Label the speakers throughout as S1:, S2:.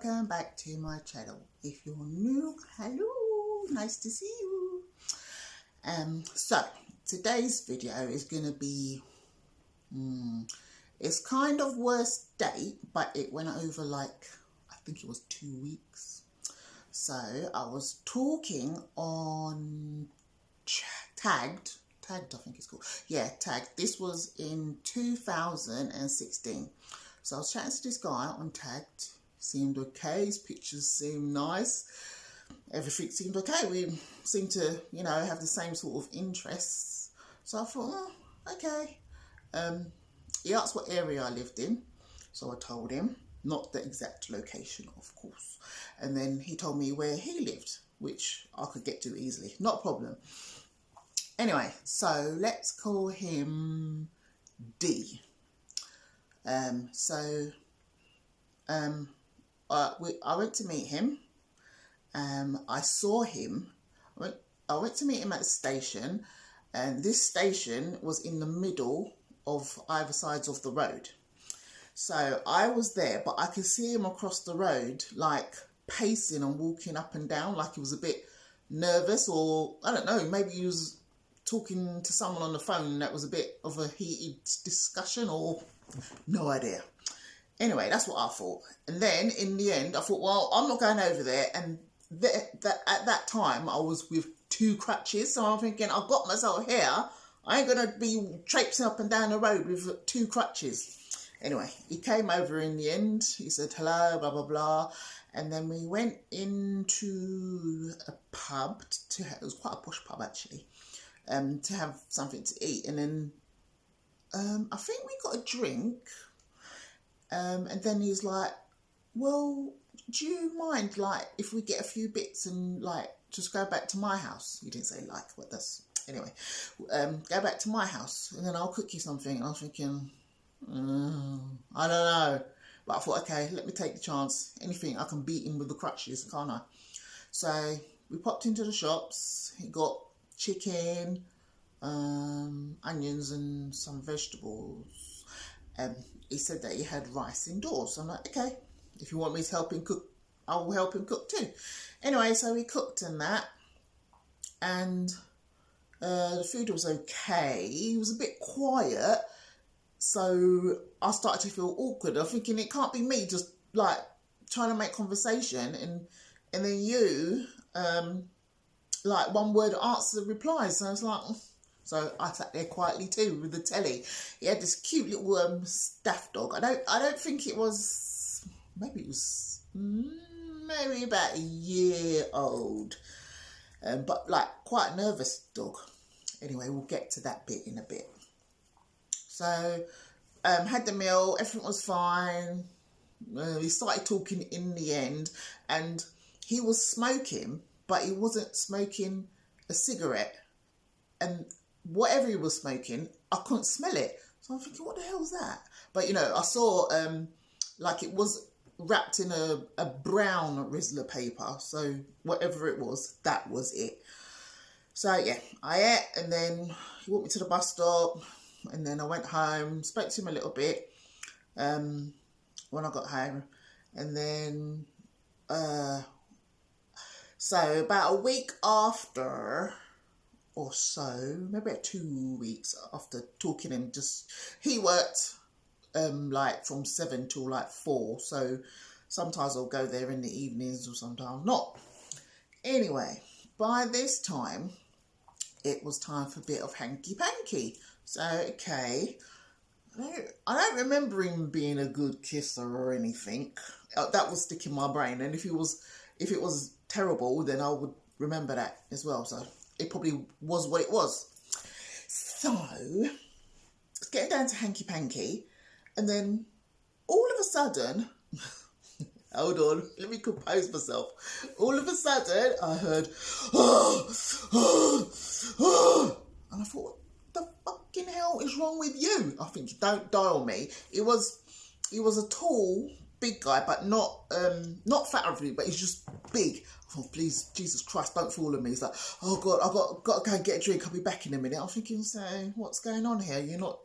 S1: welcome back to my channel. If you're new, hello, nice to see you. So today's video is going to be it's kind of worst date, but it went over like I think it was 2 weeks. So I was talking on Tagged, I think it's called. Yeah, Tagged. This was in 2016. So I was chatting to this guy on Tagged. Seemed okay. His pictures seemed nice. Everything seemed okay. We seemed to, you know, have the same sort of interests. So I thought, oh, okay. He asked what area I lived in. So I told him, not the exact location, of course. And then he told me where he lived, which I could get to easily. Not a problem. Anyway, so let's call him D. I went to meet him. I saw him. I went to meet him at the station, and this station was in the middle of either sides of the road. So I was there, but I could see him across the road, like pacing and walking up and down, like he was a bit nervous, or I don't know, maybe he was talking to someone on the phone that was a bit of a heated discussion, or no idea. Anyway, that's what I thought. And then in the end, I thought, well, I'm not going over there. And at that time, I was with 2 crutches. So I'm thinking, I've got myself here. I ain't going to be traipsing up and down the road with 2 crutches. Anyway, he came over in the end. He said, hello, blah, blah, blah. And then we went into a pub. It was quite a posh pub, actually, to have something to eat. And then I think we got a drink. And then he's like, well, do you mind, like, if we get a few bits and, like, just go back to my house? He didn't say like, but that's, anyway. Go back to my house, and then I'll cook you something. And I was thinking, I don't know. But I thought, okay, let me take the chance. Anything, I can beat him with the crutches, can't I? So we popped into the shops. He got chicken, onions and some vegetables. He said that he had rice indoors. So I'm like, okay, if you want me to help him cook, I will help him cook too. Anyway, so we cooked and that, and the food was okay. He was a bit quiet, so I started to feel awkward. I'm thinking, it can't be me just like trying to make conversation, and then you like one word answer replies. So I was like, so I sat there quietly too with the telly. He had this cute little staff dog. I don't think it was, maybe it was maybe about a year old, but like quite a nervous dog. Anyway, we'll get to that bit in a bit. So had the meal, everything was fine. We started talking in the end, and he was smoking, but he wasn't smoking a cigarette, and whatever he was smoking, I couldn't smell it. So I'm thinking, what the hell is that? But, you know, I saw, like, it was wrapped in a brown Rizzler paper. So whatever it was, that was it. So, yeah, I ate, and then he walked me to the bus stop, and then I went home, spoke to him a little bit when I got home. And then, so about a week after, or so, maybe about 2 weeks after talking, and just, he worked like from 7 till like 4, so sometimes I'll go there in the evenings or sometimes not. Anyway, by this time it was time for a bit of hanky panky. So okay, I don't remember him being a good kisser or anything. That was sticking in my brain, and if it was terrible, then I would remember that as well. So it probably was what it was. So, it's getting down to hanky panky, and then all of a sudden, hold on, let me compose myself. All of a sudden, I heard, and I thought, what the fucking hell is wrong with you? I think, don't die on me. He was a tall, big guy, but not fat or anything, but he's just big. Oh, please, Jesus Christ, don't fall on me. He's like, oh God, I've got to go and get a drink. I'll be back in a minute. I'm thinking, so what's going on here? You're not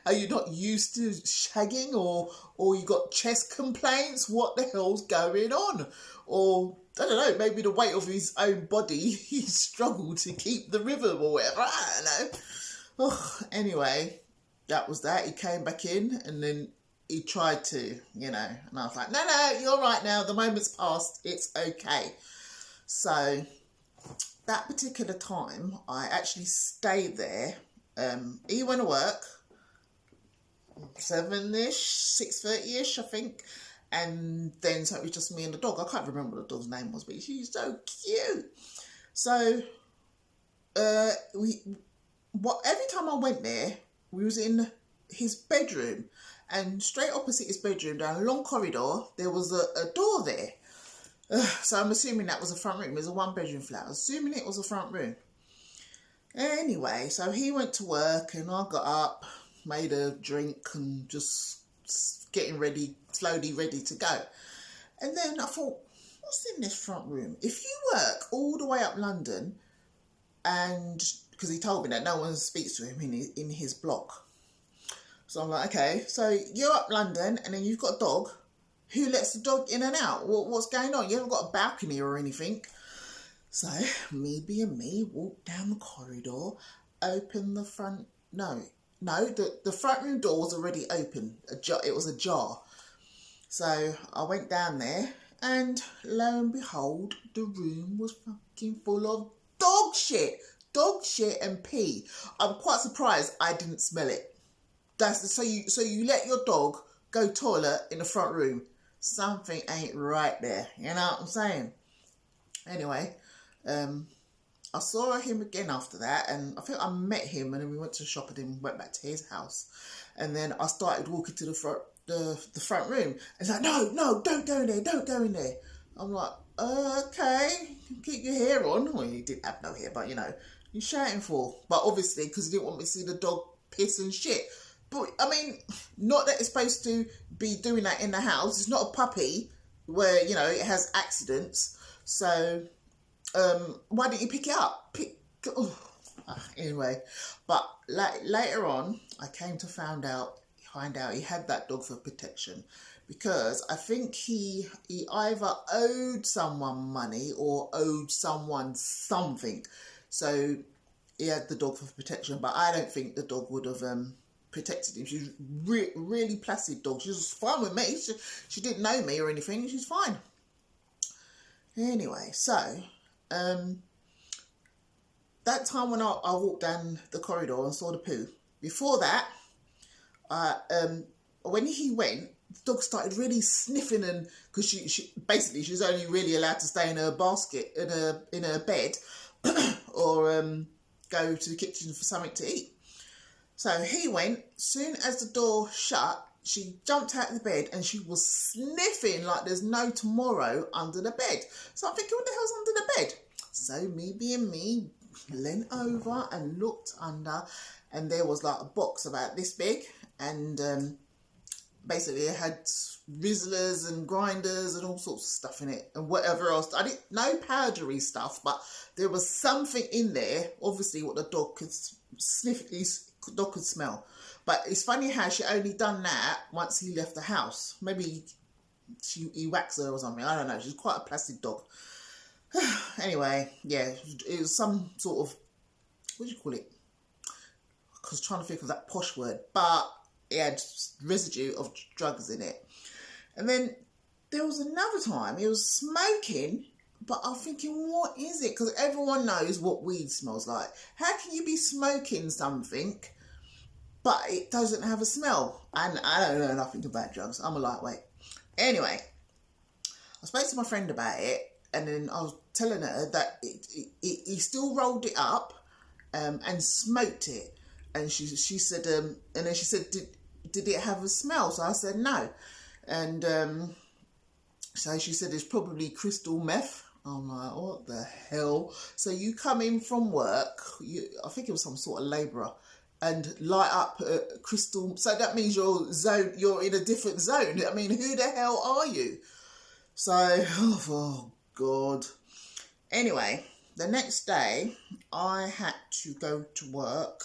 S1: Are you not used to shagging, or you got chest complaints? What the hell's going on? Or, I don't know, maybe the weight of his own body, he struggled to keep the rhythm or whatever. I don't know. Oh, anyway, that was that. He came back in and then he tried to, and I was like, no, you're right now. The moment's passed. It's okay. So that particular time, I actually stayed there. He went to work, 7-ish, 6:30-ish, I think. And then so it was just me and the dog. I can't remember what the dog's name was, but she's so cute. So every time I went there, we was in his bedroom, and straight opposite his bedroom, down a long corridor, there was a door there. So I'm assuming that was a front room. It was a 1-bedroom flat. I'm assuming it was a front room. Anyway, so he went to work and I got up, made a drink and just getting ready, slowly ready to go. And then I thought, what's in this front room? If you work all the way up London, and because he told me that no one speaks to him in his block. So I'm like, okay, so you're up London and then you've got a dog. Who lets the dog in and out? What's going on? You haven't got a balcony or anything. So me being me, walked down the corridor, opened the front, the front room door was already open. It was ajar. So I went down there and lo and behold, the room was fucking full of dog shit and pee. I'm quite surprised I didn't smell it. So you let your dog go toilet in the front room. Something ain't right there. You know what I'm saying? Anyway, I saw him again after that, and I think I met him, and then we went to shop and then went back to his house. And then I started walking to the front room. And he's like, no, don't go in there. I'm like, okay, keep your hair on. Well, he didn't have no hair, but you're shouting for. But obviously, because he didn't want me to see the dog piss and shit. But, I mean, not that it's supposed to be doing that in the house. It's not a puppy where, it has accidents. So, why didn't you pick it up? Anyway, but later on, I came to find out he had that dog for protection, because I think he either owed someone money or owed someone something. So he had the dog for protection, but I don't think the dog would have protected him. She's really placid dog. She was fine with me. She didn't know me or anything. She's fine. Anyway, so that time when I walked down the corridor and saw the poo, before that, when he went, the dog started really sniffing, and because she basically she's only really allowed to stay in her basket in her bed or go to the kitchen for something to eat. So he went. Soon as the door shut, she jumped out of the bed and she was sniffing like there's no tomorrow under the bed. So I'm thinking, what the hell's under the bed? So me being me, leant over and looked under, and there was like a box about this big, and basically it had Rizzlers and grinders and all sorts of stuff in it, and whatever else. I didn't know powdery stuff, but there was something in there, obviously what the dog could sniff, the dog could smell. But it's funny how she only done that once he left the house. Maybe he waxed her or something, I don't know. She's quite a placid dog. Anyway, yeah, it was some sort of, what do you call it? I was trying to think of that posh word, but it had residue of drugs in it. And then there was another time he was smoking, but I'm thinking, what is it? Because everyone knows what weed smells like. How can you be smoking something, but it doesn't have a smell? And I don't know nothing about drugs. I'm a lightweight. Anyway, I spoke to my friend about it, and then I was telling her that he still rolled it up and smoked it. And she said, and then she said, did it have a smell? So I said, no. And so she said, it's probably crystal meth. I'm like, what the hell? So you come in from work, I think it was some sort of labourer, and light up crystal. So that means you're in a different zone. I mean, who the hell are you? So, oh God. Anyway, the next day I had to go to work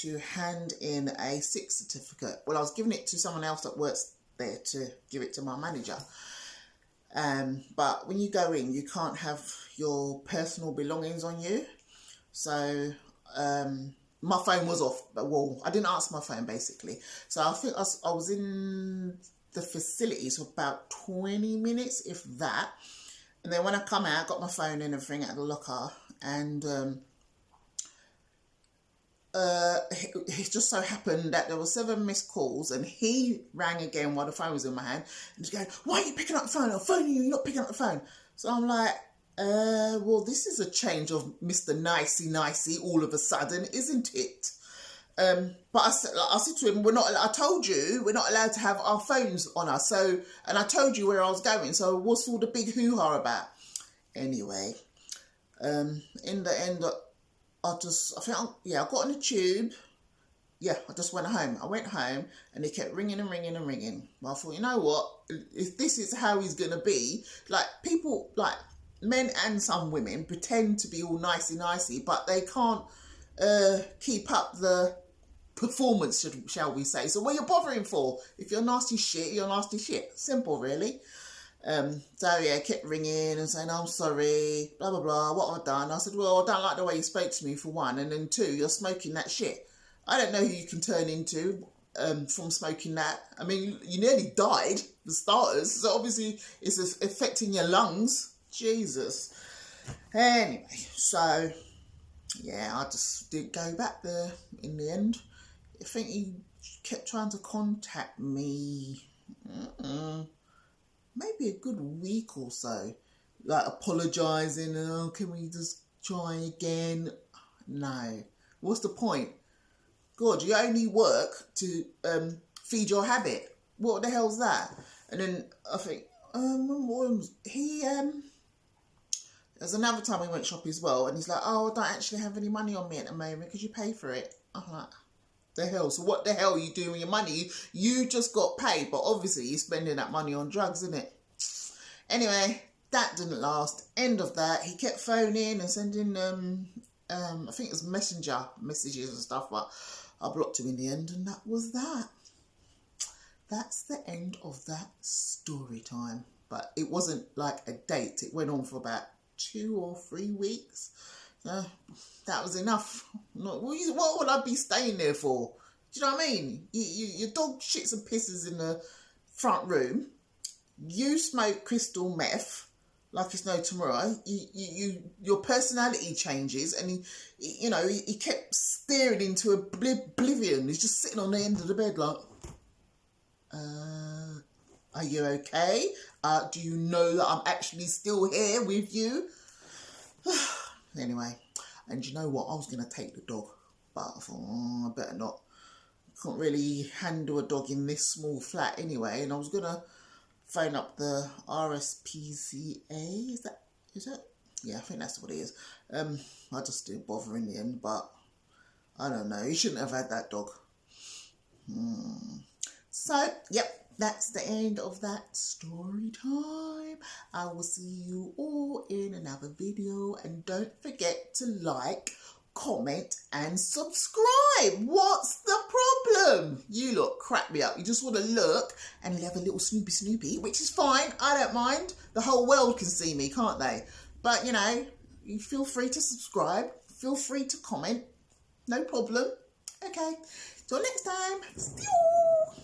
S1: to hand in a sick certificate. Well, I was giving it to someone else that works there to give it to my manager. But when you go in, you can't have your personal belongings on you. So my phone was off. Well, I didn't answer my phone basically. So I think I was in the facilities for about 20 minutes, if that. And then when I come out, I got my phone and everything out of the locker, and it just so happened that there were 7 missed calls, and he rang again while the phone was in my hand, and he's going, "Why are you picking up the phone? I'm phoning you, you're not picking up the phone." So I'm like, well, this is a change of Mr. Nicey all of a sudden, isn't it? But I said to him, I told you we're not allowed to have our phones on us. So, and I told you where I was going. So what's all the big hoo-ha about? Anyway, in the end, I got on the tube. Yeah, I just went home. I went home and he kept ringing and ringing and ringing. Well, I thought, you know what? If this is how he's going to be, like people, like men and some women pretend to be all nicey, but they can't keep up the performance, shall we say. So what are you bothering for? If you're nasty shit, you're nasty shit. Simple, really. So yeah, kept ringing and saying, "I'm sorry, blah blah blah, what have I done?" I said, "Well, I don't like the way you spoke to me, for one, and then 2, you're smoking that shit. I don't know who you can turn into from smoking that. I mean, you nearly died for starters, so obviously it's affecting your lungs. Jesus." Anyway, so yeah, I just didn't go back there in the end. I think he kept trying to contact me. Maybe a good week or so, like apologising, "Oh, can we just try again?" No. What's the point? God, you only work to feed your habit. What the hell's that? And then I think, there's another time we went shopping as well, and he's like, "Oh, I don't actually have any money on me at the moment. Could you pay for it?" I'm like, the hell? So what the hell are you doing with your money? You just got paid, but obviously you're spending that money on drugs, isn't it? Anyway, that didn't last. End of that. He kept phoning and sending I think it was messenger messages and stuff, but I blocked him in the end, and that was that. That's the end of that story time. But it wasn't like a date. It went on for about 2 or 3 weeks. So that was enough. What would I be staying there for? Do you know what I mean? Your dog shits and pisses in the front room. You smoke crystal meth like it's no tomorrow. Your personality changes, and he kept staring into oblivion. He's just sitting on the end of the bed like, "Are you okay? Do you know that I'm actually still here with you?" Anyway, and you know what? I was going to take the dog, but I thought, I better not. I can't really handle a dog in this small flat anyway, and I was going to phone up the RSPCA. Is it? Yeah, I think that's what it is. I just didn't bother in the end, but I don't know. You shouldn't have had that dog. So, yep, that's the end of that story time. I will see you all in another video, and don't forget to like, comment and subscribe. What's the problem? You lot crack me up. You just want to look and you have a little snoopy, which is fine. I don't mind. The whole world can see me, can't they? But you feel free to subscribe. Feel free to comment. No problem. Okay. Till next time. See you.